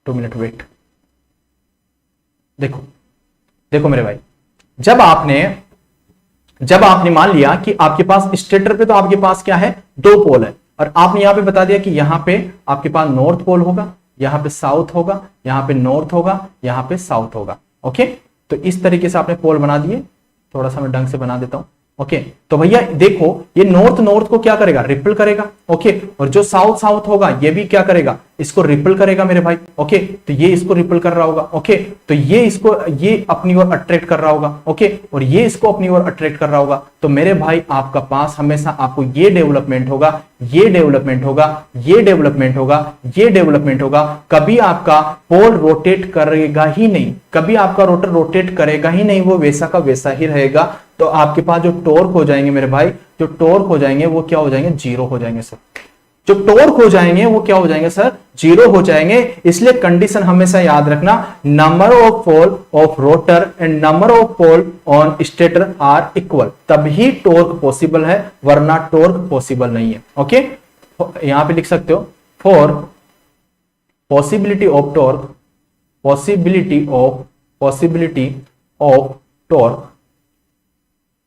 2 minute wait. देखो देखो मेरे भाई, जब आपने मान लिया कि आपके पास स्टेटर पे तो आपके पास क्या है, 2 पोल है, और आपने यहां पे बता दिया कि यहां पे आपके पास नॉर्थ पोल होगा, यहां पे साउथ होगा, यहां पे नॉर्थ होगा, यहां पे साउथ होगा। ओके, तो इस तरीके से आपने पोल बना दिए। थोड़ा सा मैं ढंग से बना देता हूं। ओके, तो भैया देखो, ये नॉर्थ को क्या करेगा, रिपल करेगा। ओके, और जो साउथ होगा ये भी क्या करेगा, इसको रिपल करेगा मेरे भाई। ओके, तो ये इसको रिपल कर रहा होगा। ओके, तो ये अपनी ओर अट्रैक्ट कर रहा होगा। ओके, और ये इसको अपनी ओर अट्रैक्ट कर रहा होगा। तो मेरे भाई आपका पास हमेशा आपको ये डेवलपमेंट होगा, ये डेवलपमेंट होगा, ये डेवलपमेंट होगा, ये डेवलपमेंट होगा। कभी आपका पोल रोटेट करेगा ही नहीं, कभी आपका रोटर रोटेट करेगा ही नहीं, वो वैसा का वैसा ही रहेगा। तो आपके पास जो टॉर्क हो जाएंगे मेरे भाई, जो टॉर्क हो जाएंगे वो क्या हो जाएंगे, 0 हो जाएंगे सर। जो टॉर्क हो जाएंगे वो क्या हो जाएंगे सर, 0 हो जाएंगे। इसलिए कंडीशन हमेशा याद रखना, number of pole of rotor and number of pole on stator are equal, तभी टॉर्क पॉसिबल है, वरना टॉर्क पॉसिबल नहीं है। ओके, यहां पे लिख सकते हो, for possibility of torque, possibility of torque,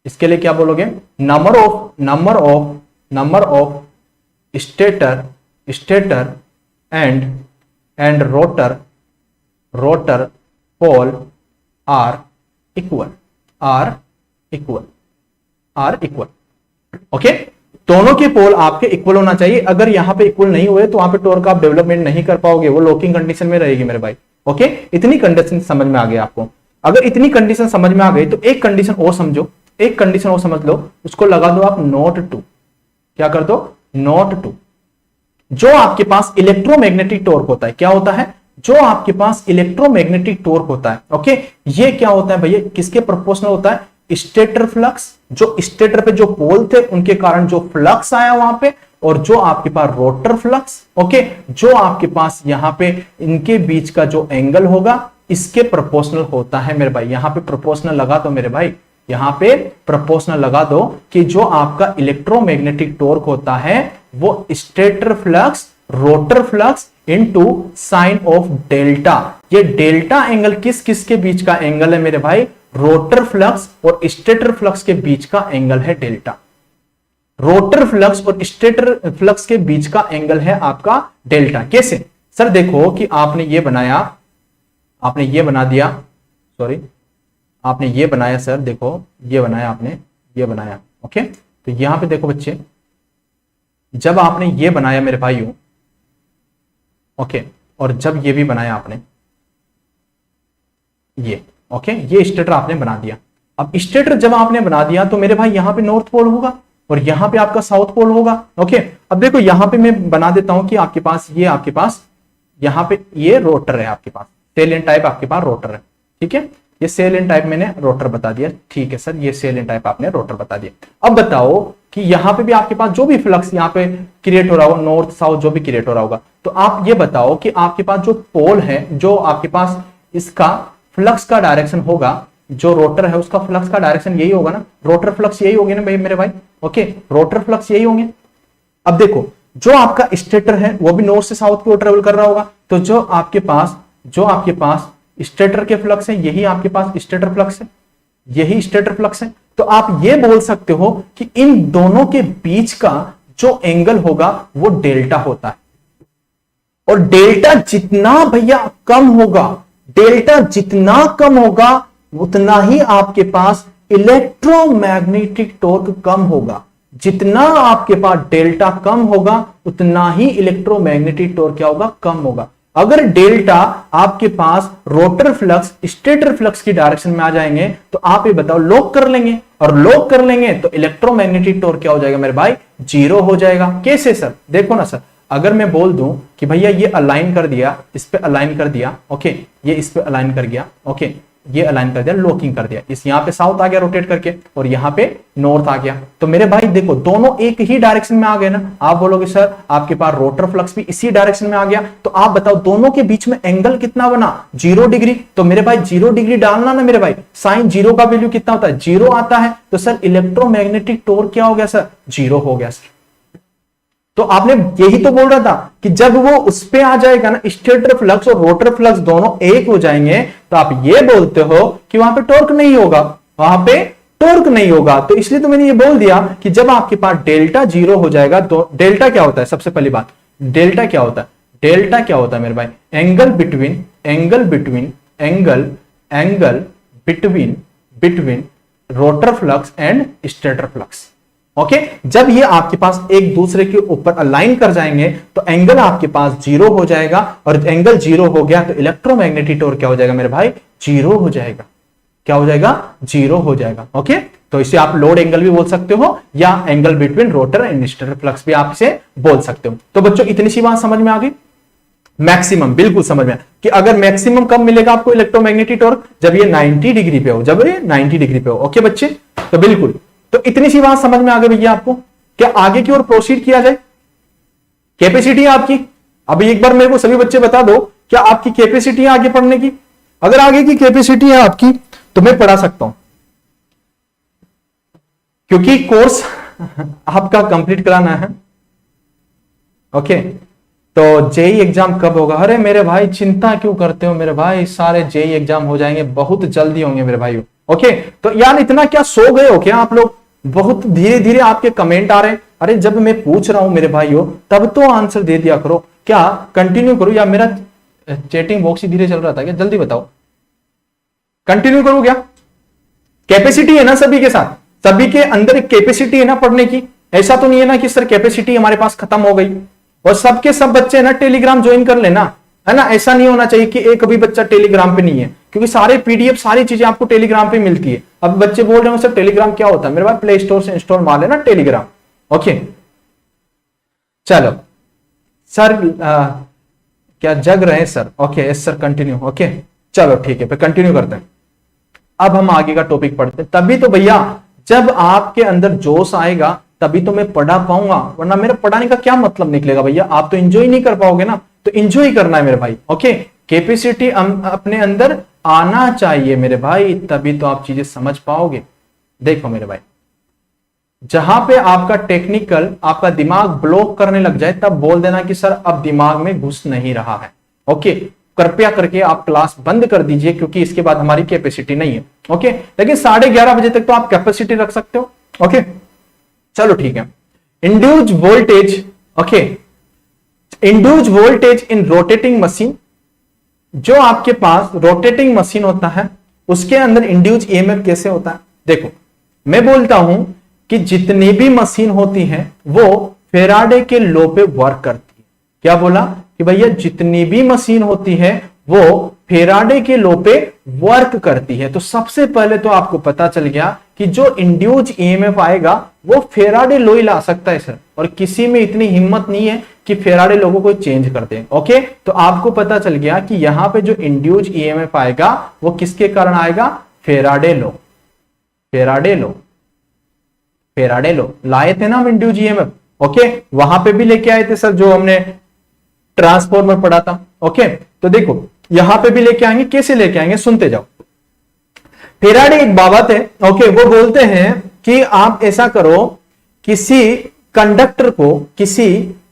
इसके लिए क्या बोलोगे, number of stator and rotor pole are equal. Okay, दोनों के पोल आपके इक्वल होना चाहिए। अगर यहां पे इक्वल नहीं हुए तो वहां पे टॉर्क आप डेवलपमेंट नहीं कर पाओगे, वो लॉकिंग कंडीशन में रहेगी मेरे भाई। ओके, इतनी कंडीशन समझ में आ गई आपको। अगर इतनी कंडीशन समझ में आ गई तो एक कंडीशन और समझो, एक कंडीशन और समझ लो, उसको लगा दो आप नॉट टू। क्या कर दो, नॉट टू। जो आपके पास इलेक्ट्रोमैग्नेटिक टॉर्क होता है, क्या होता है, जो आपके पास इलेक्ट्रोमैग्नेटिक टॉर्क होता है, ओके, ये क्या होता है भैया, किसके प्रोपोर्शनल होता है, स्टेटर फ्लक्स, जो स्टेटर पे जो पोल थे उनके कारण जो फ्लक्स आया वहां पे, और जो आपके पास रोटर फ्लक्स, ओके, जो आपके पास यहां पे इनके बीच का जो एंगल होगा इसके प्रोपोर्शनल होता है मेरे भाई। यहां पे प्रोपोर्शनल लगा दो मेरे भाई, यहां पे प्रोपोर्शनल लगा दो कि जो आपका इलेक्ट्रोमैग्नेटिक टॉर्क होता है वो stator flux rotor flux into sine of delta. ये डेल्टा एंगल किस किस के बीच का एंगल है मेरे भाई, रोटर फ्लक्स और स्टेटर फ्लक्स के बीच का एंगल है डेल्टा। रोटर फ्लक्स और स्टेटर फ्लक्स के बीच का एंगल है आपका डेल्टा। कैसे सर, देखो कि आपने ये बनाया, आपने ये बना दिया, सॉरी आपने ये बनाया सर, देखो ये बनाया आपने, ये बनाया। ओके, तो यहां पे देखो बच्चे, जब आपने ये बनाया मेरे भाइयों, ओके, और जब ये भी बनाया आपने ये, ओके, ये स्टेटर आपने बना दिया। अब स्टेटर जब आपने बना दिया तो मेरे भाई यहां पे नॉर्थ पोल होगा और यहां पे आपका साउथ पोल होगा। ओके, अब देखो यहां पे मैं बना देता हूं कि आपके पास ये, आपके पास यहां पे ये रोटर है, आपके पास सेल टाइप आपके पास रोटर है। ठीक है, ये सेल इन टाइप मैंने रोटर बता दिया। ठीक है सर, ये सेल इन टाइप आपने रोटर बता दिया। अब बताओ कि यहां पे भी आपके पास जो भी फ्लक्स यहां पे क्रिएट हो रहा होगा, नॉर्थ साउथ जो भी क्रिएट हो रहा होगा, तो आप ये बताओ कि आपके पास जो पोल है, जो आपके पास इसका फ्लक्स का डायरेक्शन होगा, जो रोटर है उसका फ्लक्स का डायरेक्शन यही होगा ना, रोटर फ्लक्स यही होगी ना भाई मेरे भाई। ओके, रोटर फ्लक्स यही होंगे। अब देखो जो आपका स्टेटर है वो भी नॉर्थ से साउथ की ओर ट्रेवल कर रहा होगा, तो जो आपके पास स्टेटर के फ्लक्स है, यही आपके पास स्टेटर फ्लक्स है, यही स्टेटर फ्लक्स है। तो आप ये बोल सकते हो कि इन दोनों के बीच का जो एंगल होगा वो डेल्टा होता है। और डेल्टा जितना भैया कम होगा, डेल्टा जितना कम होगा उतना ही आपके पास इलेक्ट्रोमैग्नेटिक टॉर्क कम होगा। जितना आपके पास डेल्टा कम होगा उतना ही इलेक्ट्रोमैग्नेटिक टॉर्क क्या होगा, कम होगा। अगर डेल्टा आपके पास रोटर फ्लक्स स्टेटर फ्लक्स की डायरेक्शन में आ जाएंगे तो आप ये बताओ लॉक कर लेंगे, और लॉक कर लेंगे तो इलेक्ट्रोमैग्नेटिक टॉर्क क्या हो जाएगा मेरे भाई, 0 हो जाएगा। कैसे सर, देखो ना सर, अगर मैं बोल दूं कि भैया ये अलाइन कर दिया, इस पे अलाइन कर दिया, ओके, ये इस पे अलाइन कर गया, ओके, ये अलाइन कर दिया, लॉकिंग कर दिया, इस यहां पे साउथ आ गया रोटेट करके और यहां पे नॉर्थ आ गया, तो मेरे भाई देखो दोनों एक ही डायरेक्शन में आ गए ना। आप बोलोगे सर आपके पास रोटर फ्लक्स भी इसी डायरेक्शन में आ गया, तो आप बताओ दोनों के बीच में एंगल कितना बना, 0 डिग्री। तो मेरे भाई 0 डिग्री डालना ना मेरे भाई, साइन 0 का वैल्यू कितना होता है, 0 आता है। तो सर इलेक्ट्रोमैग्नेटिक टॉर्क क्या हो गया सर, 0 हो गया सर। तो आपने यही तो बोल रहा था कि जब वो उस पे आ जाएगा ना, स्टेटर फ्लक्स और रोटर फ्लक्स दोनों एक हो जाएंगे, तो आप ये बोलते हो कि वहां पे टॉर्क नहीं होगा, वहां पे टॉर्क नहीं होगा। तो इसलिए तो मैंने ये बोल दिया कि जब आपके पास डेल्टा जीरो हो जाएगा, तो डेल्टा क्या होता है, सबसे पहली बात डेल्टा क्या होता है, डेल्टा क्या होता है मेरे भाई, angle between between rotor flux and stator flux. Okay, जब ये आपके पास एक दूसरे के ऊपर अलाइन कर जाएंगे तो एंगल आपके पास जीरो हो जाएगा, और एंगल जीरो हो गया तो इलेक्ट्रोमैग्नेटिक टॉर्क क्या हो जाएगा मेरे भाई, जीरो हो जाएगा। क्या हो जाएगा, जीरो हो जाएगा। ओके, तो इसे आप लोड एंगल भी बोल सकते हो या angle between rotor and stator flux भी आप इसे बोल सकते हो। तो बच्चों इतनी सी बात समझ में आ गई, मैक्सिमम बिल्कुल समझ में, कि अगर मैक्सिमम कब मिलेगा आपको इलेक्ट्रोमैग्नेटिक टॉर्क, जब ये 90 डिग्री पे हो, जब ये 90 डिग्री पे हो। ओके बच्चे, तो बिल्कुल, तो इतनी सी बात समझ में आ गई भैया आपको। क्या आगे की ओर प्रोसीड किया जाए, कैपेसिटी है आपकी, अभी एक बार मेरे को सभी बच्चे बता दो, क्या आपकी कैपेसिटी है आगे पढ़ने की? अगर आगे की कैपेसिटी है आपकी तो मैं पढ़ा सकता हूं, क्योंकि कोर्स आपका कंप्लीट कराना है। ओके, तो जेई एग्जाम कब होगा? अरे मेरे भाई चिंता क्यों करते हो मेरे भाई, सारे जेई एग्जाम हो जाएंगे, बहुत जल्दी होंगे मेरे भाई। ओके, तो यार इतना क्या सो गए हो क्या आप लोग? बहुत धीरे धीरे आपके कमेंट आ रहे हैं। अरे जब मैं पूछ रहा हूं मेरे भाइयों तब तो आंसर दे दिया करो, क्या कंटिन्यू करूं या मेरा चैटिंग बॉक्स ही धीरे चल रहा था क्या? जल्दी बताओ, कंटिन्यू करूं क्या? कैपेसिटी है ना सभी के साथ, सभी के अंदर एक कैपेसिटी है ना पढ़ने की। ऐसा तो नहीं है ना कि सर कैपेसिटी हमारे पास खत्म हो गई और सबके सब बच्चे ना टेलीग्राम ज्वाइन कर लेना, है ना। ऐसा नहीं होना चाहिए कि एक भी बच्चा टेलीग्राम पे नहीं है, क्योंकि सारे पीडीएफ सारी चीजें आपको टेलीग्राम पे मिलती है। अब बच्चे बोल रहे हो सर टेलीग्राम क्या होता है, मेरे पास प्ले स्टोर से इंस्टॉल मार लेना टेलीग्राम। ओके चलो सर, क्या जग रहे हैं sir? Okay yes sir, continue. Okay चलो ठीक है, फिर कंटिन्यू करते हैं। अब हम आगे का टॉपिक पढ़ते हैं। तभी तो भैया जब आपके अंदर जोश आएगा तभी तो मैं पढ़ा पाऊंगा, वरना मेरा पढ़ाने का क्या मतलब निकलेगा भैया, आप तो एंजॉय नहीं कर पाओगे ना। तो एंजॉय करना है मेरे भाई। ओके, कैपेसिटी अपने अंदर आना चाहिए मेरे भाई, तभी तो आप चीजें समझ पाओगे। देखो मेरे भाई, जहां पे आपका टेक्निकल आपका दिमाग ब्लॉक करने लग जाए तब बोल देना कि सर अब दिमाग में घुस नहीं रहा है। ओके, कृपया करके आप क्लास बंद कर दीजिए, क्योंकि इसके बाद हमारी कैपेसिटी नहीं है। ओके, लेकिन 11:30 बजे तक तो आप कैपेसिटी रख सकते हो। ओके चलो ठीक है। Induced voltage, okay, induced voltage in rotating machine, जो आपके पास रोटेटिंग मशीन होता है उसके अंदर इंड्यूस्ड ईएमएफ कैसे होता है? देखो मैं बोलता हूं कि जितनी भी मशीन होती है वो फेराडे के लॉ पे वर्क करती है। क्या बोला कि भैया जितनी भी मशीन होती है वो फेराडे के लॉ पे वर्क करती है। तो सबसे पहले तो आपको पता चल गया कि जो इंड्यूस्ड ईएमएफ आएगा वो फेराडे लॉ ही ला सकता है सर, और किसी में इतनी हिम्मत नहीं है कि फेराडे लॉ को कोई चेंज कर दे। ओके, तो आपको पता चल गया कि यहां पे जो इंड्यूस्ड ईएमएफ आएगा वो किसके कारण आएगा? Faraday law. Faraday law, Faraday law लाए थे ना हम इंड्यूस्ड ईएमएफ। ओके, वहां पे भी लेके आए थे सर, जो हमने ट्रांसफॉर्मर पढ़ा था। ओके, तो देखो यहां पे भी लेके आएंगे, कैसे लेके आएंगे सुनते जाओ। फेराडे एक बाबा थे, ओके, वो बोलते हैं कि आप ऐसा करो, किसी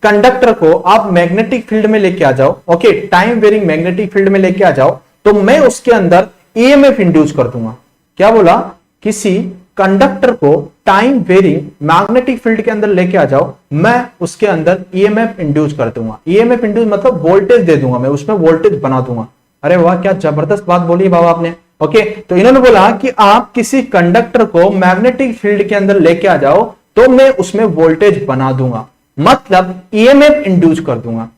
कंडक्टर को आप मैग्नेटिक फील्ड में लेके आ जाओ। Okay, time varying magnetic field में लेके आ जाओ, तो मैं उसके अंदर ईएमएफ इंड्यूस कर दूंगा। क्या बोला? किसी कंडक्टर को टाइम वेरिंग मैग्नेटिक फील्ड के अंदर लेके आ जाओ, मैं उसके अंदर ईएमएफ इंड्यूस कर दूंगा। ईएमएफ इंड्यूस मतलब वोल्टेज दे दूंगा, मैं उसमें वोल्टेज बना दूंगा। अरे वाह, क्या जबरदस्त बात बोली बाबा आपने। ओके, तो इन्होंने बोला कि आप किसी कंडक्टर को मैग्नेटिक फील्ड के अंदर लेके आ जाओ तो मैं उसमें वोल्टेज बना दूंगा, मतलब ईएमएफ इंड्यूस कर दूंगा।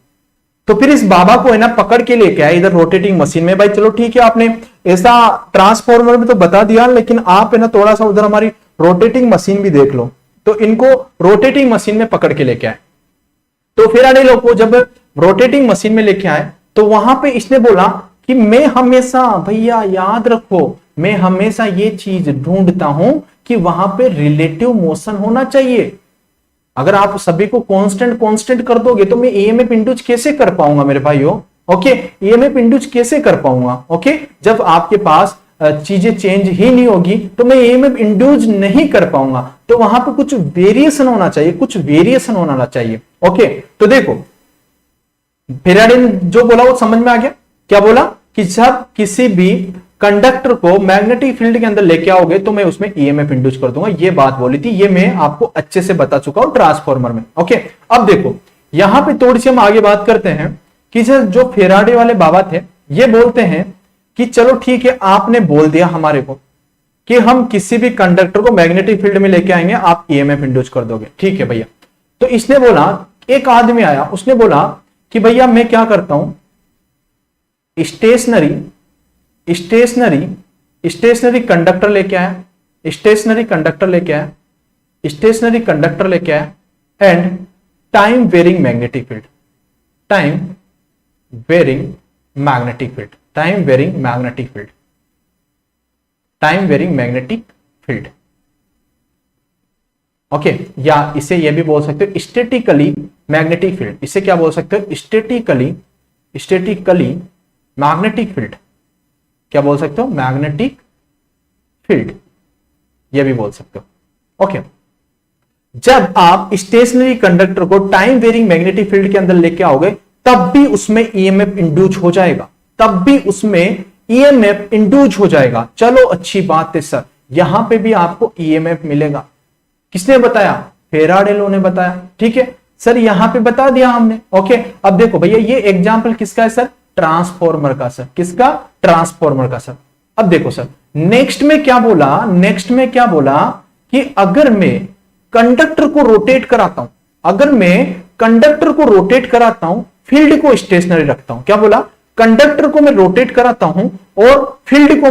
तो फिर इस बाबा को है ना पकड़ के लेके आए इधर रोटेटिंग मशीन में। भाई चलो ठीक है, आपने ऐसा ट्रांसफॉर्मर में तो बता दिया, लेकिन आप है ना थोड़ा सा उधर हमारी रोटेटिंग मशीन भी देख लो। तो इनको रोटेटिंग मशीन में पकड़ के लेके आए। तो फेराडे लॉ को जब रोटेटिंग मशीन में लेके आए तो वहां पे इसने बोला कि मैं हमेशा, भैया याद रखो, मैं हमेशा ये चीज ढूंढता हूं कि वहां पे रिलेटिव मोशन होना चाहिए। अगर आप सभी को कांस्टेंट कर दोगे तो मैं ईएमएफ इंड्यूस कैसे कर पाऊंगा मेरे भाइयों? ओके, ईएमएफ इंड्यूस कैसे कर पाऊंगा? ओके, जब आपके पास चीजें चेंज ही नहीं होगी तो मैं ईएमएफ इंड्यूस नहीं कर पाऊंगा। तो वहां पे कुछ वेरिएशन होना चाहिए, कुछ वेरिएशन होना चाहिए। ओके, तो देखो फेराडे ने जो बोला वो समझ में आ गया। क्या बोला कि जब किसी भी कंडक्टर को मैग्नेटिक फील्ड के अंदर लेके आओगे तो मैं उसमें ईएमएफ इंड्यूस कर दूंगा, ये बात बोली थी। ये मैं आपको अच्छे से बता चुका हूं ट्रांसफार्मर में। ओके, अब देखो यहां पे थोड़ी सी हम आगे बात करते हैं कि जो फेराडे वाले बाबा थे ये बोलते हैं कि चलो ठीक है, आपने बोल दिया हमारे को कि हम किसी भी कंडक्टर को मैग्नेटिक फील्ड में लेके आएंगे, आप ईएमएफ इंड्यूस कर दोगे। ठीक है भैया। तो इसने बोला, एक आदमी आया, उसने बोला कि भैया मैं क्या करता हूं, स्टेशनरी कंडक्टर लेके आया, स्टेशनरी कंडक्टर लेके आया and time varying magnetic field, time varying magnetic field. Okay, या इसे ये भी बोल सकते हो स्टैटिकली मैग्नेटिक फील्ड। इसे क्या बोल सकते हो, स्टैटिकली मैग्नेटिक फील्ड। क्या बोल सकते हो, मैग्नेटिक फील्ड, ये भी बोल सकते हो। ओके, जब आप स्टेशनरी कंडक्टर को टाइम वेरिंग मैग्नेटिक फील्ड के अंदर लेके आओगे तब भी उसमें ईएमएफ इंड्यूस हो जाएगा, चलो अच्छी बात है सर, यहां पे भी आपको ईएमएफ मिलेगा। किसने बताया, फेराडे लॉ ने बताया। ठीक है सर, यहां पे बता दिया हमने। ओके, अब देखो भैया ये एग्जांपल किसका है सर, ट्रांसफॉर्मर का सर। किसका, ट्रांसफॉर्मर का सर। अब देखो सर नेक्स्ट में क्या बोला कि अगर मैं कंडक्टर को रोटेट कराता हूं, फील्ड को स्टेशनरी रखता हूं। क्या बोला, कंडक्टर को मैं रोटेट कराता हूं और फील्ड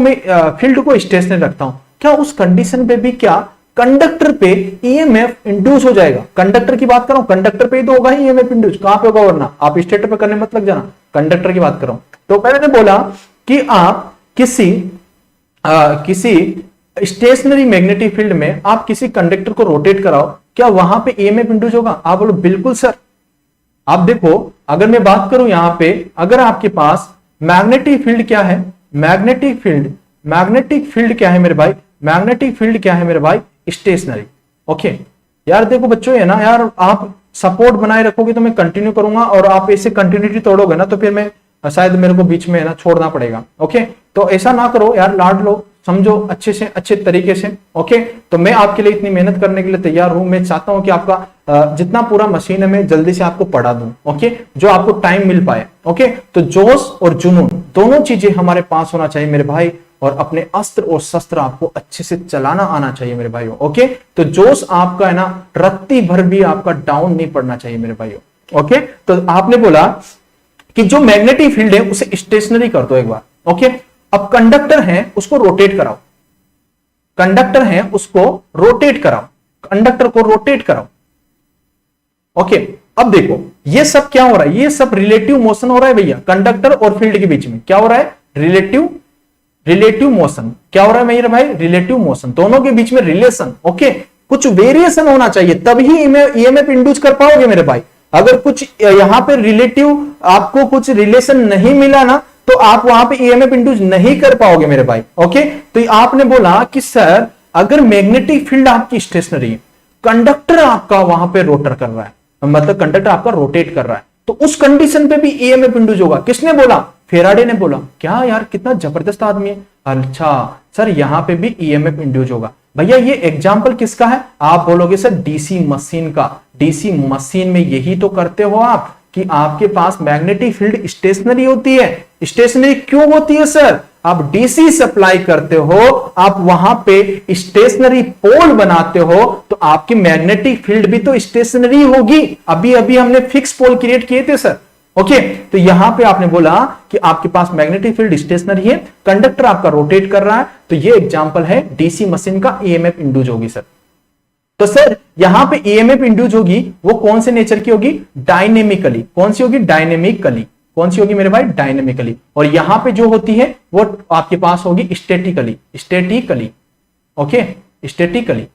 को स्टेशनरी रखता हूं, क्या उस कंडीशन पे भी क्या कंडक्टर पे ईएमएफ इंड्यूस हो जाएगा? कंडक्टर की बात कर रहा हूं, कंडक्टर पे ही तो होगा ही ईएमएफ इंड्यूस, कहां पे होगा वरना? आप स्टेटर पे करने मत लग जाना, कंडक्टर की बात कर रहा हूं। तो मैंने बोला कि आप किसी स्टेशनरी मैग्नेटिक फील्ड में आप किसी कंडक्टर को रोटेट कराओ, क्या वहां पे ईएमएफ इंड्यूस होगा? आप बोलो बिल्कुल सर। आप देखो अगर मैं बात करूं यहां पे, अगर आपके पास मैग्नेटिक फील्ड क्या है, मैग्नेटिक फील्ड क्या है मेरे भाई, मैग्नेटिक फील्ड क्या है मेरे भाई, स्टेशनरी। ओके यार देखो बच्चों है ना यार, आप सपोर्ट बनाए रखोगे तो मैं कंटिन्यू करूंगा, और आप ऐसे कंटिन्यूटी तोड़ोगे ना तो फिर मैं शायद मेरे को बीच में है ना छोड़ना पड़ेगा। ओके, तो ऐसा ना करो यार, लाड लो, समझो अच्छे से, अच्छे तरीके से। ओके, तो मैं आपके लिए इतनी मेहनत करने के लिए तैयार हूं। मैं चाहता हूं कि आपका जितना पूरा मशीन है मैं जल्दी से आपको पढ़ा दूं। ओके, जो आपको टाइम मिल पाए। ओके, तो जोश और जुनून दोनों चीजें हमारे पास होना चाहिए मेरे भाई, और अपने अस्त्र और शस्त्र आपको अच्छे से चलाना आना चाहिए मेरे भाइयों। ओके, तो जोश आपका है ना रत्ती भर भी आपका डाउन नहीं पड़ना चाहिए मेरे भाइयों। ओके, तो आपने बोला कि जो मैग्नेटिक फील्ड है उसे स्टेशनरी कर दो एक बार। ओके, अब कंडक्टर है उसको रोटेट कराओ, कंडक्टर को रोटेट कराओ। ओके, अब देखो ये सब क्या हो रहा है, ये सब रिलेटिव मोशन हो रहा है भैया, कंडक्टर और फील्ड के बीच में क्या हो रहा है, रिलेटिव मोशन। क्या हो रहा है मेरे भाई, रिलेटिव मोशन, दोनों के बीच में रिलेशन। ओके, कुछ वेरिएशन होना चाहिए तभी ईएमएफ इंड्यूस कर पाओगे मेरे भाई। अगर कुछ यहां पे रिलेटिव आपको कुछ रिलेशन नहीं मिला ना तो आप वहां पे ईएमएफ इंड्यूस नहीं कर पाओगे मेरे भाई। ओके, तो आपने बोला कि सर अगर मैग्नेटिक फील्ड आपकी स्टेशनरी है, कंडक्टर आपका वहां पे रोटर कर रहा है, मतलब कंडक्टर आपका रोटेट कर रहा है, तो उस कंडीशन पे भी ईएमएफ इंड्यूस होगा। किसने बोला, फेराडे ने बोला। क्या यार कितना जबरदस्त आदमी है। अच्छा सर यहां पे भी ईएमएफ इंड्यूस होगा। भैया ये एग्जांपल किसका है, आप बोलोगे सर डीसी मशीन का। डीसी मशीन में यही तो करते हो आप कि आपके पास मैग्नेटिक फील्ड स्टेशनरी होती है। स्टेशनरी क्यों होती है सर, आप डीसी सप्लाई करते हो, आप वहां पे स्टेशनरी पोल बनाते हो, तो आपकी मैग्नेटिक फील्ड भी तो स्टेशनरी होगी। अभी अभी हमने फिक्स पोल क्रिएट किए थे सर। ओके, तो यहां पे आपने बोला कि आपके पास मैग्नेटिक फील्ड स्टेशनरी है, कंडक्टर आपका रोटेट कर रहा है, तो ये एग्जांपल है डीसी मशीन का, ईएमएफ इंड्यूस होगी सर। तो सर यहां पे ईएमएफ इंड्यूस होगी, वो कौन से नेचर की होगी, डायनेमिकली। कौन सी होगी, डायनेमिकली। कौन सी होगी मेरे भाई, डायनेमिकली। और यहां पे जो होती है वो आपके पास होगी स्टैटिकली। Okay, statically.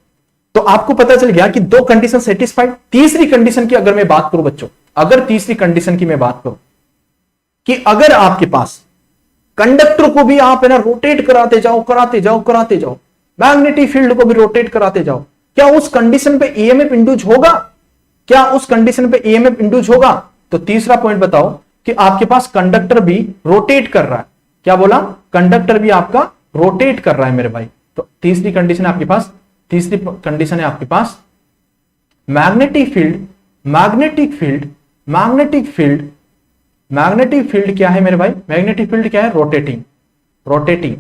तो आपको पता चल गया कि दो कंडीशन सेटिस्फाइड। तीसरी कंडीशन की अगर मैं बात करूं बच्चों, अगर तीसरी कंडीशन की मैं बात करूं कि अगर आपके पास कंडक्टर को भी आप है ना रोटेट कराते जाओ कराते जाओ कराते जाओ, मैग्नेटिक फील्ड को भी रोटेट कराते जाओ, क्या उस कंडीशन पे ईएमएफ इंड्यूस होगा? क्या उस कंडीशन पे ईएमएफ इंड्यूस होगा? तो तीसरा पॉइंट बताओ कि आपके पास कंडक्टर भी रोटेट कर रहा है, क्या बोला? कंडक्टर भी आपका रोटेट कर रहा है मेरे भाई। तो तीसरी कंडीशन है आपके पास, तीसरी कंडीशन है आपके पास magnetic field, magnetic field, magnetic field, magnetic field क्या है मेरे भाई? मैग्नेटिक फील्ड क्या है? Rotating, rotating.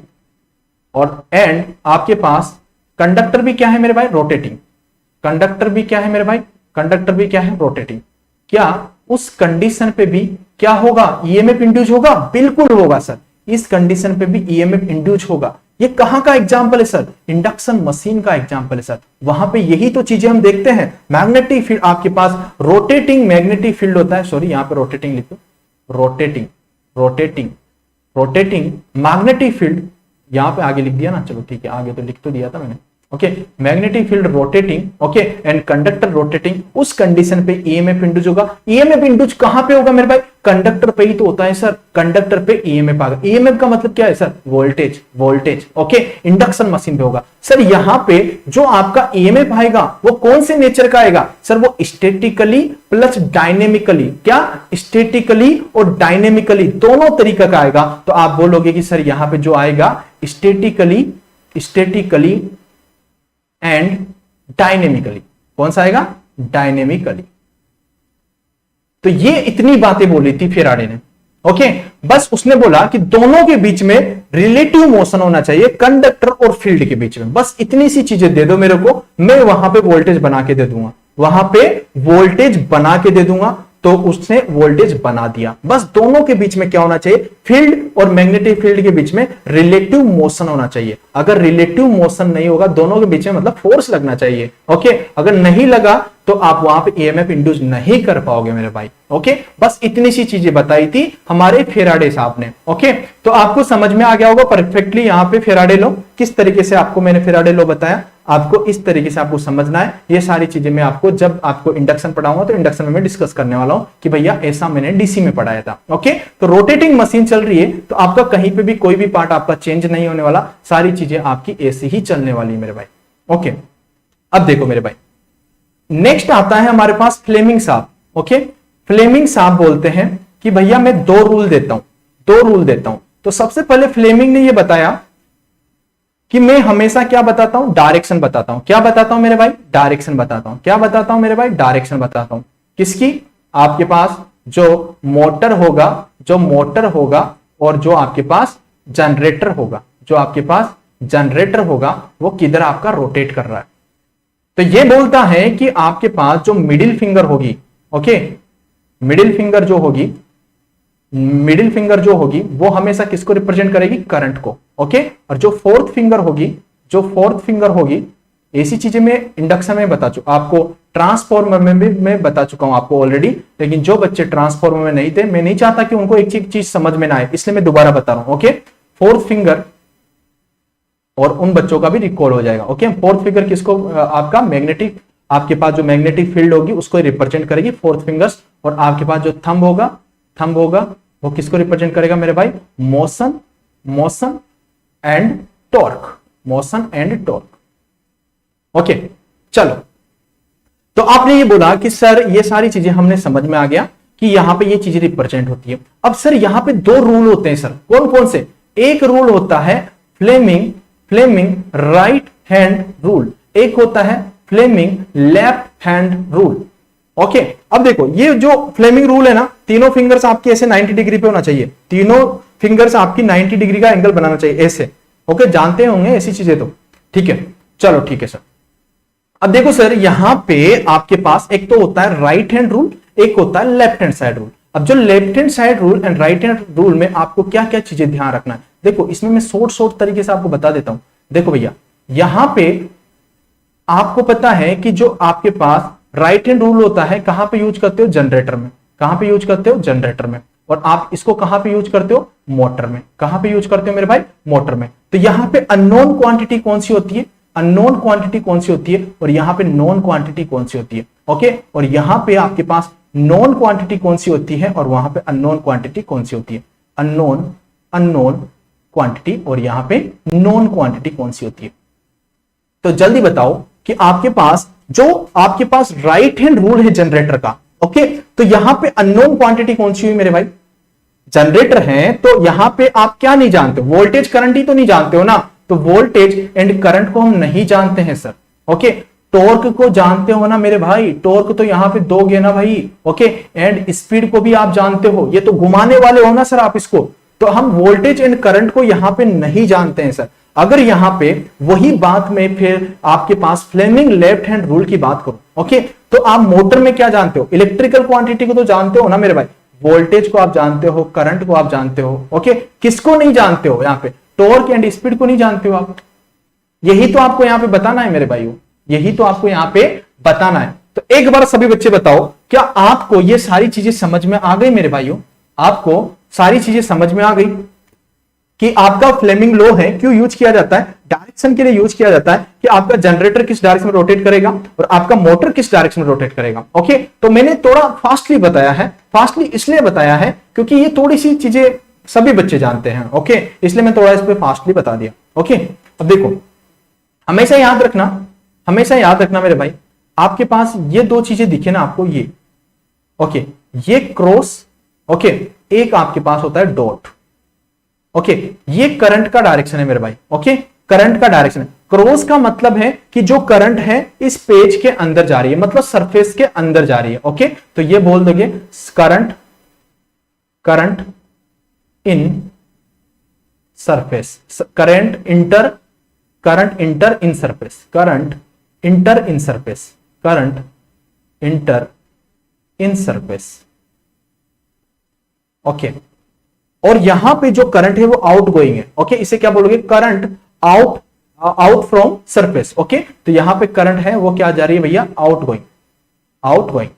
और एंड आपके पास कंडक्टर भी क्या है मेरे भाई? रोटेटिंग। कंडक्टर भी क्या है मेरे भाई? कंडक्टर भी क्या है? रोटेटिंग। क्या उस कंडीशन पे भी क्या होगा? ईएमएफ इंड्यूस होगा? बिल्कुल होगा सर, इस कंडीशन पे भी ईएमएफ इंड्यूस होगा। ये कहां का एग्जांपल है सर? इंडक्शन मशीन का एग्जांपल है सर। वहां पे यही तो चीजें हम देखते हैं। मैग्नेटिक फील्ड आपके पास रोटेटिंग मैग्नेटिक फील्ड होता है, सॉरी यहां पे रोटेटिंग लिखो, rotating, rotating, rotating magnetic field, यहां पे आगे लिख दिया ना, चलो ठीक है, आगे तो लिख तो दिया था मैंने। Okay, magnetic field rotating, okay, and conductor rotating, उस कंडीशन पे ईएमएफ इंड्यूस होगा। ईएमएफ इंड्यूस कहां पे होगा मेरे भाई? कंडक्टर पे ही तो होता है सर, कंडक्टर पे ईएमएफ आएगा। ईएमएफ का मतलब क्या है sir? Voltage, voltage. Okay, induction machine पे होगा सर। यहां पे जो आपका ईएमएफ आएगा वो कौन से नेचर का आएगा सर? वो स्टैटिकली प्लस डायनेमिकली, क्या? स्टैटिकली और डायनेमिकली दोनों तरीके का आएगा। तो आप बोलोगे कि सर यहां पे जो आएगा स्टैटिकली, स्टैटिकली एंड डायनेमिकली, कौन सा आएगा? डायनेमिकली। तो ये इतनी बातें बोली थी फेराडे ने। ओके, बस उसने बोला कि दोनों के बीच में रिलेटिव मोशन होना चाहिए, कंडक्टर और फील्ड के बीच में। बस इतनी सी चीजें दे दो मेरे को, मैं वहां पे वोल्टेज बना के दे दूंगा, वहां पे वोल्टेज बना के दे दूंगा। तो उसने वोल्टेज बना दिया। बस दोनों के बीच में क्या होना चाहिए? फील्ड और मैग्नेटिक फील्ड के बीच में रिलेटिव मोशन होना चाहिए। अगर रिलेटिव मोशन नहीं होगा दोनों के बीच में, मतलब फोर्स लगना चाहिए। ओके, अगर नहीं लगा तो आप वहां पे ईएमएफ इंड्यूस नहीं कर पाओगे मेरे भाई। ओके, बस इतनी सी चीजें बताई थी हमारे फेराडे साहब ने। ओके, तो आपको समझ में आ गया होगा परफेक्टली यहां पे फेराडे लॉ किस तरीके से आपको मैंने फेराडे लॉ बताया, आपको इस तरीके से आपको समझना है। ये सारी चीजें मैं आपको जब आपको इंडक्शन पढ़ाऊंगा तो इंडक्शन में मैं डिस्कस करने वाला हूं कि भैया ऐसा मैंने डीसी में पढ़ाया था। ओके, तो रोटेटिंग मशीन चल रही है तो आपका कहीं पे भी कोई भी पार्ट आपका चेंज नहीं होने वाला, सारी चीजें आपकी ऐसी ही चलने वाली है मेरे भाई। ओके, अब देखो मेरे भाई, नेक्स्ट आता है हमारे पास फ्लेमिंग साहब। ओके, फ्लेमिंग साहब बोलते हैं कि भैया मैं दो रूल देता हूं, दो रूल देता हूं। तो सबसे पहले फ्लेमिंग ने यह बताया कि मैं हमेशा क्या बताता हूं? डायरेक्शन बताता हूं। क्या बताता हूं मेरे भाई? डायरेक्शन बताता हूं। क्या बताता हूं मेरे भाई? डायरेक्शन बताता हूं। किसकी? आपके पास जो मोटर होगा, जो मोटर होगा और जो आपके पास जनरेटर होगा, जो आपके पास जनरेटर होगा वो किधर आपका रोटेट कर रहा है। तो ये बोलता है कि आपके पास जो मिडिल फिंगर होगी, ओके, मिडिल फिंगर जो होगी, मिडिल फिंगर जो होगी वो हमेशा किसको रिप्रेजेंट करेगी? करंट को। ओके, और जो फोर्थ फिंगर होगी, जो फोर्थ फिंगर होगी, ऐसी चीजें मैं इंडक्शन में बता चुका, आपको ट्रांसफॉर्मर में भी मैं बता चुका हूं आपको ऑलरेडी। लेकिन जो बच्चे ट्रांसफॉर्मर में नहीं थे, मैं नहीं चाहता कि उनको एक चीज समझ में ना आए, इसलिए मैं दोबारा बता रहा हूं। ओके, फोर्थ फिंगर और उन बच्चों का भी रिकॉल हो जाएगा। ओके, फोर्थ फिंगर किसको? आपका मैग्नेटिक, आपके पास जो मैग्नेटिक फील्ड होगी उसको रिप्रेजेंट करेगी फोर्थ फिंगर्स। और आपके पास जो थंब होगा, थंब होगा वो किसको रिप्रेजेंट करेगा मेरे भाई? Motion, motion and torque, motion and torque. Okay, चलो, तो आपने ये बोला कि सर ये सारी चीजें हमने समझ में आ गया कि यहां पे ये चीजें रिप्रेजेंट होती है। अब सर यहां पे दो रूल होते हैं सर, कौन कौन से? एक रूल होता है Fleming, Fleming right hand rule, एक होता है Fleming left hand rule. Okay, अब देखो ये जो फ्लेमिंग रूल है ना, तीनों फिंगर्स आपकी ऐसे 90 डिग्री पे होना चाहिए, तीनों फिंगर्स आपकी 90 डिग्री का एंगल बनाना चाहिए ऐसे। ओके, जानते होंगे ऐसी चीजें तो, ठीक है, चलो ठीक है सर। अब देखो सर यहां पे आपके पास एक तो होता है राइट हैंड रूल, एक होता है लेफ्ट हैंड साइड रूल। अब जो left hand side rule and right hand rule में आपको क्या क्या चीजें ध्यान रखना है, देखो इसमें मैं शॉर्ट तरीके से आपको बता देता हूं। देखो भैया, यहां पे आपको पता है कि जो आपके पास राइट हैंड रूल होता है कहां पे यूज करते हो? जनरेटर में। कहां पे यूज करते हो? जनरेटर में। और आप इसको कहां पे यूज करते हो? मोटर में। कहां पे यूज करते हो मेरे भाई? मोटर में। तो यहां पे अननोन क्वांटिटी कौन सी होती है? अननोन क्वांटिटी कौन सी होती है? और यहां पे नॉन क्वांटिटी कौन सी होती है? ओके, और यहां पे आपके पास नॉन क्वांटिटी कौन सी होती है और वहां पे अननोन क्वांटिटी कौन सी होती है? अननोन अननोन क्वांटिटी और यहां पे नोन क्वांटिटी कौन सी होती है? तो जल्दी बताओ कि आपके पास राइट हैंड रूल है जनरेटर का। ओके, तो यहां पे अननोन क्वांटिटी कौन सी हुई मेरे भाई? जनरेटर है, तो यहां पे आप क्या नहीं जानते? वोल्टेज करंट ही तो नहीं जानते हो ना, तो वोल्टेज एंड करंट को हम नहीं जानते हैं सर। ओके, टॉर्क को जानते हो ना मेरे भाई? टॉर्क तो यहां पे दोगे ना भाई। ओके, एंड स्पीड को भी आप जानते हो, ये तो घुमाने वाले हो ना सर आप इसको। तो हम वोल्टेज एंड करंट को यहां पे नहीं जानते हैं सर। अगर यहां पे वही बात में फिर आपके पास फ्लेमिंग लेफ्ट हैंड रूल की बात करूं, ओके, तो आप मोटर में क्या जानते हो? इलेक्ट्रिकल क्वांटिटी को तो जानते हो ना मेरे भाई, वोल्टेज को आप जानते हो, करंट को आप जानते हो। ओके, किसको नहीं जानते हो? यहां पे टॉर्क एंड स्पीड को नहीं जानते हो आप। यही तो आपको यहां पे बताना है मेरे भाइयों, यही तो आपको यहां पे बताना है। तो एक बार सभी बच्चे बताओ, क्या आपको ये सारी चीजें समझ में आ गई मेरे भाइयों? आपको सारी चीजें समझ में आ गई कि आपका फ्लेमिंग लॉ है, क्यों यूज किया जाता है? डायरेक्शन के लिए यूज किया जाता है कि आपका जनरेटर किस डायरेक्शन में रोटेट करेगा और आपका मोटर किस डायरेक्शन में रोटेट करेगा। ओके, तो मैंने थोड़ा फास्टली बताया है। फास्टली इसलिए बताया है क्योंकि ये थोड़ी सी चीजें सभी बच्चे जानते हैं। ओके, इसलिए मैं थोड़ा इस पे फास्टली बता दिया। ओके, अब देखो, हमेशा याद रखना मेरे भाई, आपके पास ये दो चीजें दिखे ना आपको, ये ओके, ये क्रॉस, ओके, एक आपके पास होता है डॉट। ओके, ये करंट का डायरेक्शन है मेरे भाई। ओके, करंट का डायरेक्शन है। क्रॉस का मतलब है कि जो करंट है इस पेज के अंदर जा रही है, मतलब सरफेस के अंदर जा रही है। ओके, तो ये बोल दोगे current in surface, current enter in surface, current enter in surface. Okay, और यहां पे जो करंट है वो आउट गोइंग है। ओके, इसे क्या बोलोगे? Current out from surface. Okay, तो यहां पे करंट है वो क्या जा रही है भैया? Out going.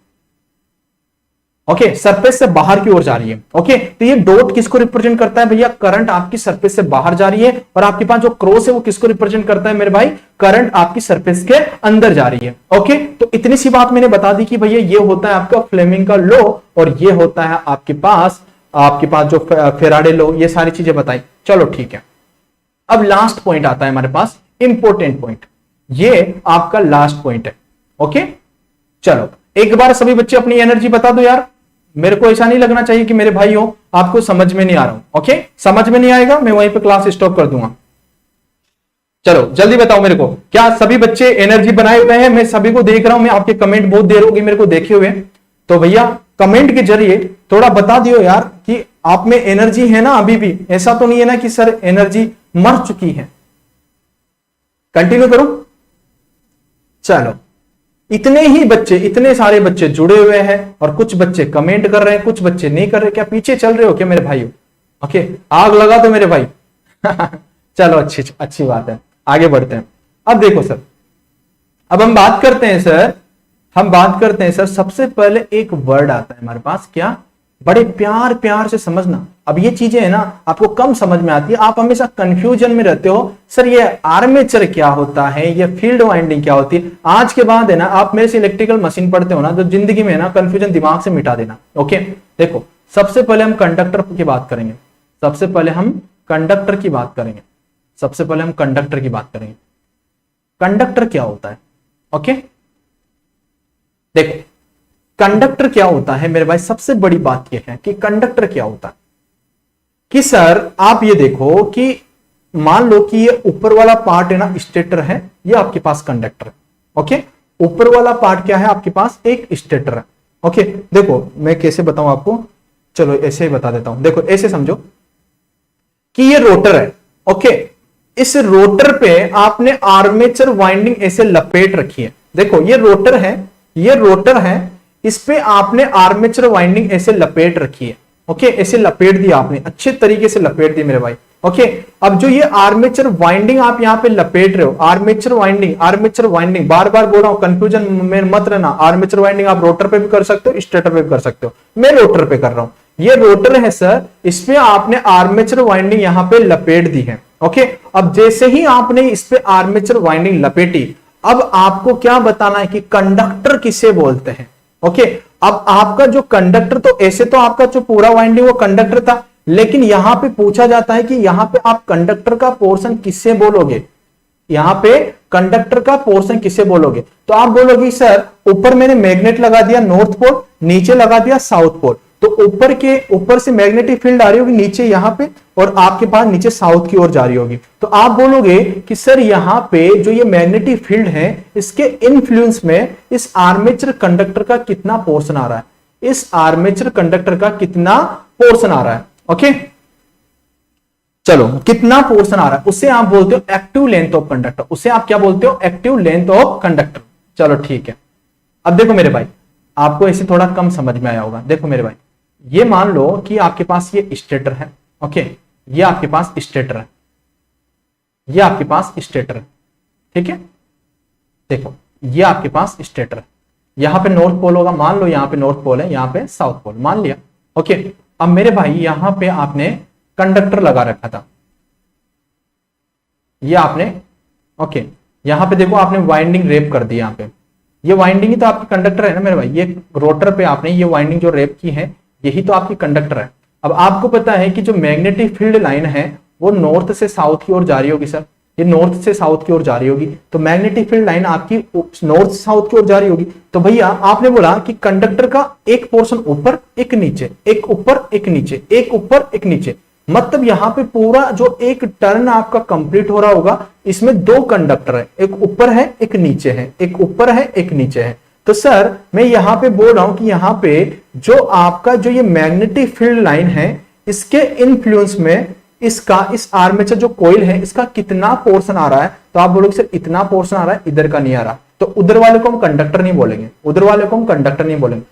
ओके, सरफेस से बाहर की ओर जा रही है। ओके, तो ये डॉट किसको रिप्रेजेंट करता है भैया? करंट आपकी सरफेस से बाहर जा रही है। और आपके पास जो क्रॉस है वो किसको रिप्रेजेंट करता है मेरे भाई? करंट आपकी सरफेस के अंदर जा रही है। ओके, तो इतनी सी बात मैंने बता दी कि भैया ये होता है आपका फ्लेमिंग का लॉ और ये होता है आपके पास जो फेराडे लॉ, ये सारी चीजें बताई। चलो ठीक है, अब लास्ट पॉइंट आता है हमारे पास, इंपॉर्टेंट पॉइंट। ये आपका लास्ट पॉइंट है। ओके, चलो एक बार सभी बच्चे अपनी एनर्जी बता दो यार। मेरे को ऐसा नहीं लगना चाहिए कि मेरे भाई हो आपको समझ में नहीं आ रहा हूं। ओके, समझ में नहीं आएगा मैं वहीं पे क्लास स्टॉप कर दूंगा। चलो जल्दी बताओ मेरे को, क्या सभी बच्चे एनर्जी बनाए हुए हैं? मैं सभी को देख रहा हूं, मैं आपके कमेंट बहुत देर होगी मेरे को देखे हुए। तो भैया कमेंट के जरिए थोड़ा बता दियो यार कि आप में एनर्जी है ना अभी भी। ऐसा तो नहीं है ना कि सर एनर्जी मर चुकी है। कंटिन्यू करो। चलो, इतने ही बच्चे, इतने सारे बच्चे जुड़े हुए हैं और कुछ बच्चे कमेंट कर रहे हैं, कुछ बच्चे नहीं कर रहे। क्या पीछे चल रहे हो क्या मेरे भाइयों? ओके, आग लगा दो मेरे भाई। चलो अच्छी बात है, आगे बढ़ते हैं। अब देखो सर, अब हम बात करते हैं सर, सबसे पहले एक वर्ड आता है हमारे पास, क्या? बड़े प्यार से समझना। अब ये चीजें है ना आपको कम समझ में आती है, आप हमेशा कंफ्यूजन में रहते हो, सर ये आर्मेचर क्या होता है, ये फील्ड वाइंडिंग क्या होती है। आज के बाद है ना आप मेरे से इलेक्ट्रिकल मशीन पढ़ते हो ना, तो जिंदगी में है ना कंफ्यूजन दिमाग से मिटा देना। ओके, देखो सबसे पहले हम कंडक्टर की बात करेंगे। कंडक्टर क्या होता है? ओके, देखो कंडक्टर क्या होता है मेरे भाई, सबसे बड़ी बात यह है कि कंडक्टर क्या होता है कि सर आप ये देखो कि मान लो कि ये ऊपर वाला पार्ट है ना स्टेटर है, ये आपके पास कंडक्टर है। ओके, ऊपर वाला पार्ट क्या है आपके पास? एक स्टेटर है। ओके, देखो मैं कैसे बताऊं आपको, चलो ऐसे ही बता देता हूं। देखो ऐसे समझो कि ये रोटर है। ओके, इस रोटर पे आपने आर्मेचर वाइंडिंग ऐसे लपेट रखी है। देखो ये रोटर है, इस पे आपने आर्मेचर वाइंडिंग ऐसे लपेट रखी है। ओके, ऐसे लपेट दिया आपने, अच्छे तरीके से लपेट दी मेरे भाई। ओके, अब जो ये आर्मेचर वाइंडिंग आप यहां पे लपेट रहे हो, आर्मेचर वाइंडिंग बार बार बोल रहा हूं, कंफ्यूजन में मत रहना। आर्मेचर वाइंडिंग आप रोटर पे भी कर सकते हो, स्टेटर पे भी कर सकते हो, मैं रोटर पे कर रहा हूं। ये रोटर है सर, इसमें आपने आर्मेचर वाइंडिंग यहां पे लपेट दी है। ओके, अब जैसे ही आपने इस पे आर्मेचर वाइंडिंग लपेटी, अब आपको क्या बताना है कि कंडक्टर किसे बोलते हैं। ओके, अब आपका जो कंडक्टर, तो ऐसे तो आपका जो पूरा वाइंडिंग वो कंडक्टर था, लेकिन यहां पे पूछा जाता है कि यहां पे आप कंडक्टर का पोर्शन किससे बोलोगे, यहां पे कंडक्टर का पोर्शन किससे बोलोगे, तो आप बोलोगे सर ऊपर मैंने मैग्नेट लगा दिया नॉर्थ पोल, नीचे लगा दिया साउथ पोल, तो ऊपर से मैग्नेटिक फील्ड आ रही होगी नीचे यहां पे, और आपके पास नीचे साउथ की ओर जा रही होगी, तो आप बोलोगे कि सर यहां पे जो ये मैग्नेटिक फील्ड है इसके इन्फ्लुएंस में इस आर्मेचर कंडक्टर का कितना पोर्शन आ रहा है, इस आर्मेचर कंडक्टर का कितना पोर्शन आ रहा है। ओके, चलो कितना पोर्शन आ रहा है उसे आप बोलते हो एक्टिव लेंथ ऑफ कंडक्टर, उसे आप क्या बोलते हो, एक्टिव लेंथ ऑफ कंडक्टर। चलो ठीक है, अब देखो मेरे भाई आपको ऐसे थोड़ा कम समझ में आया होगा। देखो मेरे भाई, ये मान लो कि आपके पास ये स्टेटर है, ओके, ये आपके पास स्टेटर है, ये आपके पास स्टेटर है, ठीक है, देखो ये आपके पास स्टेटर है, यहां पे नॉर्थ पोल होगा, मान लो यहां पे नॉर्थ पोल है, यहां पे साउथ पोल मान लिया, ओके। अब मेरे भाई यहां पे आपने कंडक्टर लगा रखा था, ये आपने, ओके, यहां पे देखो आपने वाइंडिंग रेप कर दी, यहां पे ये वाइंडिंग ही तो आपकी कंडक्टर है ना मेरे भाई, ये रोटर पे आपने ये वाइंडिंग जो रेप की है यही तो आपकी कंडक्टर है। अब आपको पता है कि जो मैग्नेटिक फील्ड लाइन है वो नॉर्थ से साउथ की ओर जा रही होगी सर, ये नॉर्थ से साउथ की ओर जा रही होगी, तो मैग्नेटिक फील्ड लाइन आपकी नॉर्थ से साउथ की ओर जा रही होगी, तो भैया आपने बोला कि कंडक्टर का एक पोर्शन ऊपर एक नीचे, एक ऊपर एक नीचे, एक ऊपर एक नीचे, मतलब यहां पे पूरा जो एक टर्न आपका कंप्लीट हो रहा होगा इसमें दो कंडक्टर है, एक ऊपर है एक नीचे है, एक ऊपर है एक नीचे है। तो सर मैं यहां पे बोल रहा हूं कि यहां पे जो आपका जो ये मैग्नेटिक फील्ड लाइन है इसके इन्फ्लुएंस में इसका इस आर्मेचर जो कॉइल है इसका कितना पोर्शन आ रहा है, तो आप बोलोगे सर इतना पोर्शन आ रहा है, इधर का नहीं आ रहा, तो उधर वाले को हम कंडक्टर नहीं बोलेंगे, उधर वाले को हम कंडक्टर नहीं बोलेंगे।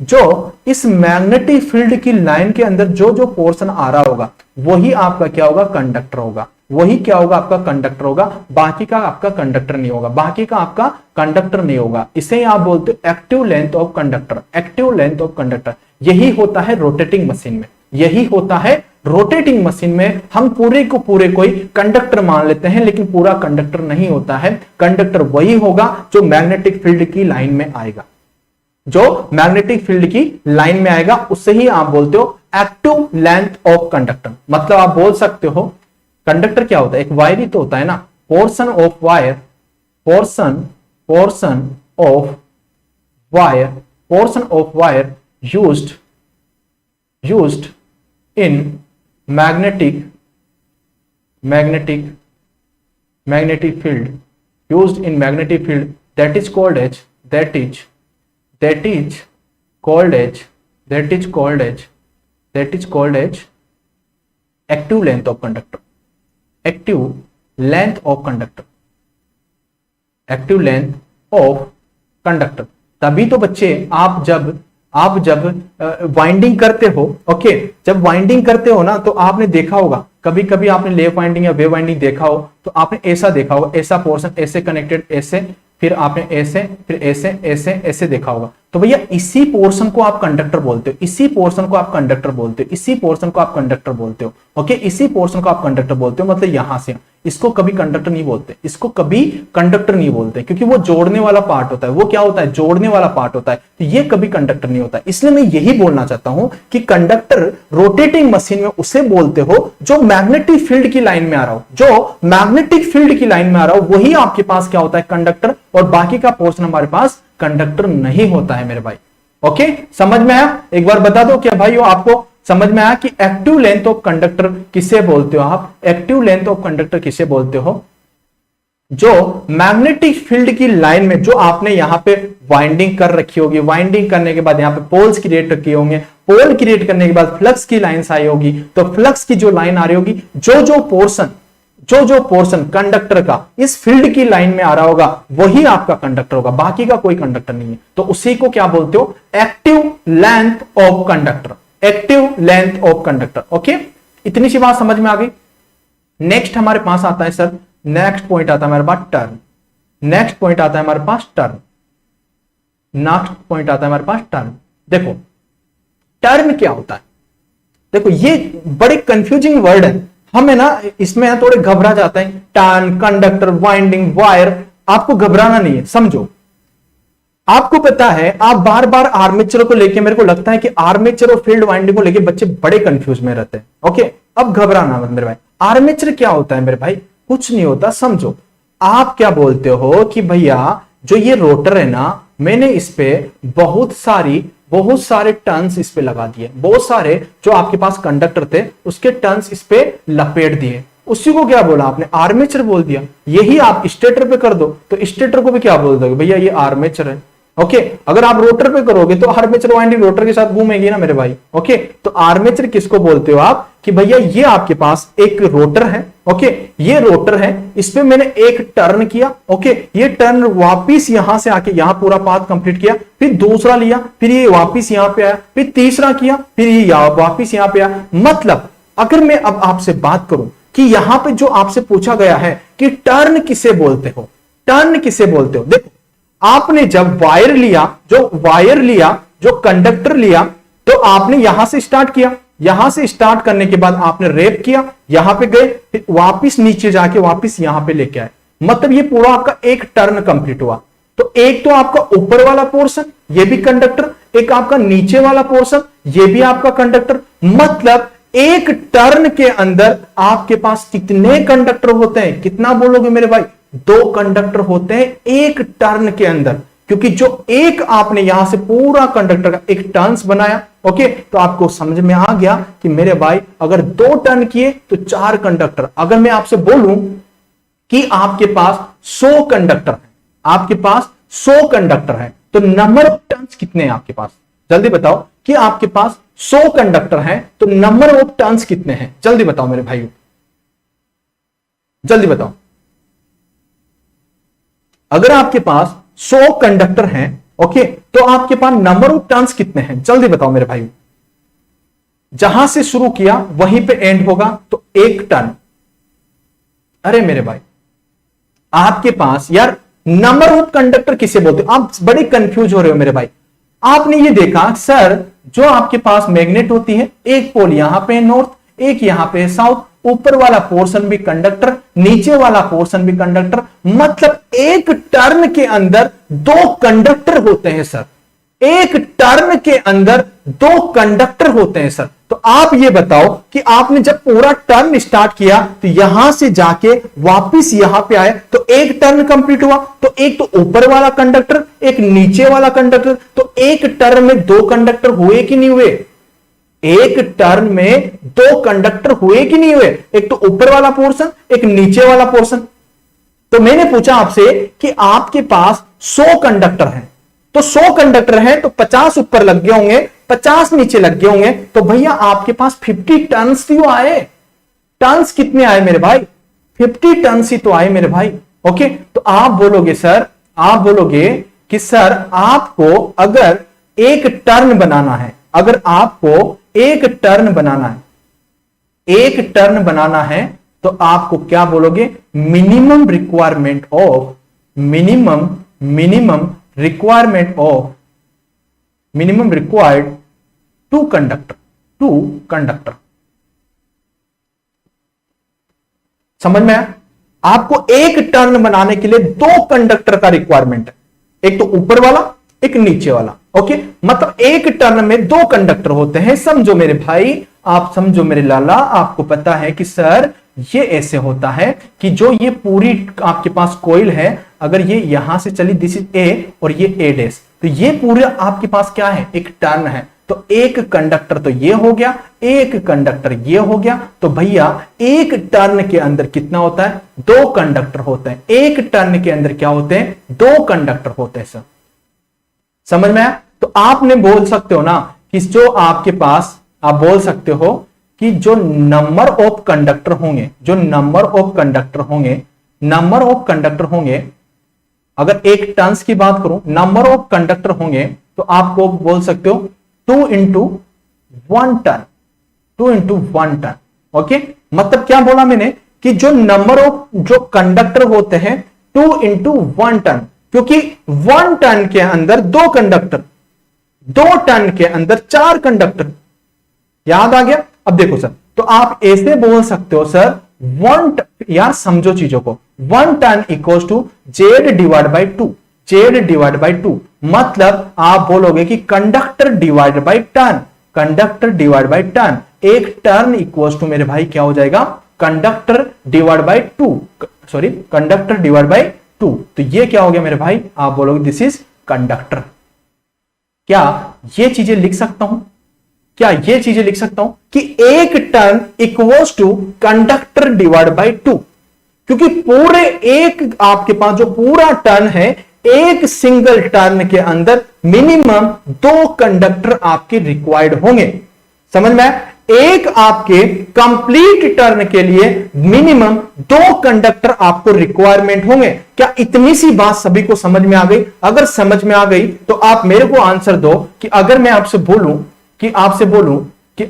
जो इस मैग्नेटिक फील्ड की लाइन के अंदर जो जो पोर्शन आ रहा होगा वही आपका क्या होगा, कंडक्टर होगा, वही क्या होगा आपका कंडक्टर होगा, बाकी का आपका कंडक्टर नहीं होगा, बाकी का आपका कंडक्टर नहीं होगा। इसे आप बोलते हो active length of conductor, active length of conductor. यही होता है रोटेटिंग मशीन में, यही होता है रोटेटिंग मशीन में। हम पूरे को पूरे कोई कंडक्टर मान लेते हैं लेकिन पूरा कंडक्टर नहीं होता है, कंडक्टर वही होगा जो मैग्नेटिक फील्ड की लाइन में आएगा, जो मैग्नेटिक फील्ड की लाइन में आएगा उससे ही आप बोलते हो एक्टिव लेंथ ऑफ कंडक्टर। मतलब आप बोल सकते हो कंडक्टर क्या होता है, एक वायर ही तो होता है ना, portion of wire, portion of wire, portion of wire used in magnetic field, used in magnetic field, that is called as active length of conductor, active length of conductor, active length of conductor। तभी तो बच्चे आप जब winding करते हो, okay, जब winding करते हो ना तो आपने देखा होगा, कभी कभी आपने लेफ्ट वाइंडिंग या वेव वाइंडिंग देखा हो तो आपने ऐसा देखा होगा, ऐसा पोर्शन ऐसे कनेक्टेड, ऐसे, फिर आपने ऐसे, फिर ऐसे ऐसे ऐसे देखा होगा, तो भैया इसी पोर्शन को आप कंडक्टर बोलते हो, इसी पोर्शन को आप कंडक्टर बोलते हो, इसी पोर्शन को आप कंडक्टर बोलते हो, ओके, इसी पोर्शन को आप कंडक्टर बोलते हो। मतलब यहां से इसको कभी कंडक्टर नहीं बोलते, इसको कभी कंडक्टर नहीं बोलते, क्योंकि वो जोड़ने वाला पार्ट होता है, वो क्या होता है, जोड़ने वाला पार्ट होता है, तो ये कभी कंडक्टर नहीं होता। इसलिए मैं यही बोलना चाहता हूं कि कंडक्टर रोटेटिंग मशीन में उसे बोलते हो जो मैग्नेटिक फील्ड की लाइन में आ रहा हो, जो मैग्नेटिक फील्ड की लाइन में आ रहा हो वही आपके पास क्या होता है, कंडक्टर, और बाकी का पोर्शन हमारे पास कंडक्टर नहीं होता है मेरे भाई। ओके, समझ में आया? एक बार बता दो क्या भाई आपको समझ में आया कि एक्टिव लेंथ ऑफ कंडक्टर किसे बोलते हो आप, एक्टिव लेंथ ऑफ कंडक्टर किसे बोलते हो, जो मैग्नेटिक फील्ड की लाइन में जो आपने यहां पे वाइंडिंग कर रखी होगी, वाइंडिंग करने के बाद यहां पे पोल्स क्रिएट किए होंगे, पोल क्रिएट करने के बाद फ्लक्स की लाइंस आई होगी, तो फ्लक्स की जो लाइन आ रही होगी, जो पोर्शन कंडक्टर का इस फील्ड की लाइन में आ रहा होगा वही आपका कंडक्टर होगा, बाकी का कोई कंडक्टर नहीं है, तो उसी को क्या बोलते हो, active length of conductor, active length of conductor. Okay, इतनी सी बात समझ में आ गई। नेक्स्ट हमारे पास आता है सर, नेक्स्ट पॉइंट आता है हमारे पास टर्न, नेक्स्ट पॉइंट आता है हमारे पास टर्न, नेक्स्ट पॉइंट आता है हमारे पास टर्न। देखो टर्न क्या होता है, देखो ये बड़े कंफ्यूजिंग वर्ड है, हमें ना इसमें थोड़े घबरा जाते हैं, टर्न, कंडक्टर, वाइंडिंग, वायर, आपको घबराना नहीं है, समझो आपको पता है, आप बार बार आर्मेचर को लेके, मेरे को लगता है कि आर्मेचर और फील्ड वाइंडिंग को लेके बच्चे बड़े कंफ्यूज में रहते हैं। ओके, अब घबराना मत मेरे भाई। आर्मेचर क्या होता है मेरे भाई? कुछ नहीं होता, समझो। आप क्या बोलते हो कि भैया जो ये रोटर है ना, मैंने इस पे बहुत सारे टर्न्स इस पे लगा दिए, बहुत सारे जो आपके पास कंडक्टर थे उसके टर्न्स इस पे लपेट दिए, उसी को क्या बोला आपने? आर्मेचर बोल दिया। यही आप स्टेटर पे कर दो तो स्टेटर को भी क्या बोल दोगे? भैया ये आर्मेचर है। ओके, अगर आप रोटर पे करोगे तो आर्मेचर वाइंडिंग रोटर के साथ घूमेगी ना मेरे भाई। ओके, तो आर्मेचर किसको बोलते हो आप? कि भैया ये आपके पास एक रोटर है। ओके, ये रोटर है, इस पे मैंने एक टर्न किया। ओके, ये टर्न वापिस यहां से आके यहां पूरा पाथ कंप्लीट किया, फिर दूसरा लिया, फिर ये वापिस यहां पे आया, फिर तीसरा किया, फिर ये वापिस यहां पे आया। मतलब अगर मैं अब आपसे बात करूं कि यहां पे जो आपसे पूछा गया है कि टर्न किसे बोलते हो, टर्न किसे बोलते हो? देखो, आपने जब वायर लिया, जो कंडक्टर लिया, तो आपने यहां से स्टार्ट किया, यहां से स्टार्ट करने के बाद आपने रेप किया, यहां पे गए, फिर वापिस नीचे जाके वापिस यहां पे लेके आए। मतलब ये पूरा आपका एक टर्न कंप्लीट हुआ। तो एक तो आपका ऊपर वाला पोर्शन, ये भी कंडक्टर, एक आपका नीचे वाला पोर्शन, ये भी आपका कंडक्टर। मतलब एक टर्न के अंदर आपके पास कितने कंडक्टर होते हैं? कितना बोलोगे मेरे भाई? 2 कंडक्टर होते हैं एक टर्न के अंदर, क्योंकि जो एक आपने यहां से पूरा कंडक्टर का एक टर्न्स बनाया। ओके, तो आपको समझ में आ गया कि मेरे भाई अगर 2 टर्न किए तो 4 कंडक्टर। अगर मैं आपसे बोलूं कि आपके पास 100 कंडक्टर है, आपके पास 100 कंडक्टर है, तो नंबर ऑफ टर्न्स कितने हैं आपके पास? जल्दी बताओ कि आपके पास 100 कंडक्टर है तो नंबर ऑफ टर्न्स कितने हैं? जल्दी बताओ मेरे भाइयों, जल्दी बताओ। अगर आपके पास 100 कंडक्टर हैं, ओके, तो आपके पास नंबर ऑफ टर्न्स कितने हैं? जल्दी बताओ मेरे भाइयों। जहां से शुरू किया वहीं पे एंड होगा, तो 1 टर्न। अरे मेरे भाई, आपके पास यार नंबर ऑफ कंडक्टर किसे बोलते हो? आप बड़े कंफ्यूज हो रहे हो मेरे भाई। आपने ये देखा सर, जो आपके पास मैग्नेट होती है, एक पोल यहां पे नॉर्थ, एक यहां पे साउथ, ऊपर वाला पोर्शन भी कंडक्टर, नीचे वाला पोर्शन भी कंडक्टर। मतलब एक टर्न के अंदर 2 कंडक्टर होते हैं सर, एक टर्न के अंदर 2 कंडक्टर होते हैं सर। तो आप ये बताओ कि आपने जब पूरा टर्न स्टार्ट किया तो यहां से जाके वापिस यहां पे आए तो एक टर्न कंप्लीट हुआ, तो एक तो ऊपर वाला कंडक्टर, एक नीचे वाला कंडक्टर। तो एक टर्न में 2 कंडक्टर हुए कि नहीं हुए? एक टर्न में 2 कंडक्टर हुए कि नहीं हुए? एक तो ऊपर वाला पोर्शन, एक नीचे वाला पोर्शन। तो मैंने पूछा आपसे कि आपके पास 100 कंडक्टर हैं, तो 100 कंडक्टर हैं तो 50 ऊपर लग गए होंगे, 50 नीचे लग गए होंगे, तो भैया आपके पास 50 टर्न्स ही आए। टर्न्स कितने आए मेरे भाई? 50 टर्न्स ही तो आए मेरे भाई। ओके, तो आप बोलोगे सर, आप बोलोगे कि सर आपको अगर एक टर्न बनाना है, अगर आपको एक टर्न बनाना है, एक टर्न बनाना है, तो आपको क्या बोलोगे? Minimum requirement of, minimum required 2 conductor. समझ में आया? आपको एक टर्न बनाने के लिए 2 कंडक्टर का रिक्वायरमेंट है, एक तो ऊपर वाला, एक नीचे वाला। ओके, मतलब एक टर्न में 2 कंडक्टर होते हैं। समझो मेरे भाई, आप समझो मेरे लाला। आपको पता है कि सर ये ऐसे होता है कि जो ये पूरी आपके पास कॉइल है, अगर ये यहां से चली, दिस इज ए और ये ए डैश, तो ये पूरा आपके पास क्या है? एक टर्न है। तो एक कंडक्टर तो ये हो गया, एक कंडक्टर ये हो गया। तो भैया एक टर्न के अंदर कितना होता है? 2 कंडक्टर होते हैं। एक टर्न के अंदर क्या होते हैं? 2 कंडक्टर होते हैं सर। समझ में आया? तो आपने बोल सकते हो ना कि जो आपके पास, आप बोल सकते हो कि जो नंबर ऑफ कंडक्टर होंगे, जो नंबर ऑफ कंडक्टर होंगे, अगर एक टर्न्स की बात करूं, नंबर ऑफ कंडक्टर होंगे, तो आपको बोल सकते हो 2 इंटू 1 टर्न। ओके, मतलब क्या बोला मैंने कि जो नंबर ऑफ जो कंडक्टर होते हैं 2 इंटू 1 टर्न, क्योंकि 1 टर्न के अंदर 2 कंडक्टर, 2 टर्न के अंदर 4 कंडक्टर। याद आ गया? अब देखो सर, तो आप ऐसे बोल सकते हो सर, 1 यार समझो चीजों को, 1 turn equals to Z divide by 2। Z divide by 2, मतलब आप बोलोगे कि conductor divide by turn, conductor divide by turn, एक टर्न इक्वल्स टू मेरे भाई क्या हो जाएगा, conductor divide by 2, sorry conductor divide by 2। तो ये क्या हो गया मेरे भाई, आप बोलोगे दिस इज कंडक्टर। क्या ये चीजें लिख सकता हूं, क्या ये चीजें लिख सकता हूं कि एक turn equals to conductor divide by 2, क्योंकि पूरे एक आपके पास जो पूरा टर्न है, एक सिंगल टर्न के अंदर मिनिमम 2 कंडक्टर आपके रिक्वायर्ड होंगे। समझ में आया? एक आपके कंप्लीट टर्न के लिए मिनिमम 2 कंडक्टर आपको रिक्वायरमेंट होंगे। क्या इतनी सी बात सभी को समझ में आ गई? अगर समझ में आ गई तो आप मेरे को आंसर दो कि अगर मैं आपसे बोलूं कि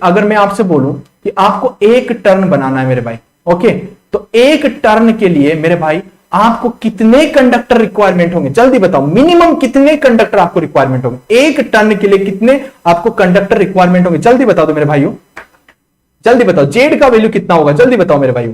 अगर मैं आपसे बोलूं कि आपको एक टर्न बनाना है मेरे भाई, ओके, तो एक टर्न के लिए मेरे भाई आपको कितने कंडक्टर रिक्वायरमेंट होंगे? जल्दी बताओ, मिनिमम कितने कंडक्टर आपको रिक्वायरमेंट होंगे? एक टर्न के लिए कितने आपको कंडक्टर रिक्वायरमेंट होंगे? जल्दी बता दो मेरे भाइयों, जल्दी बताओ, जेड का वैल्यू कितना होगा? जल्दी बताओ मेरे भाइयों।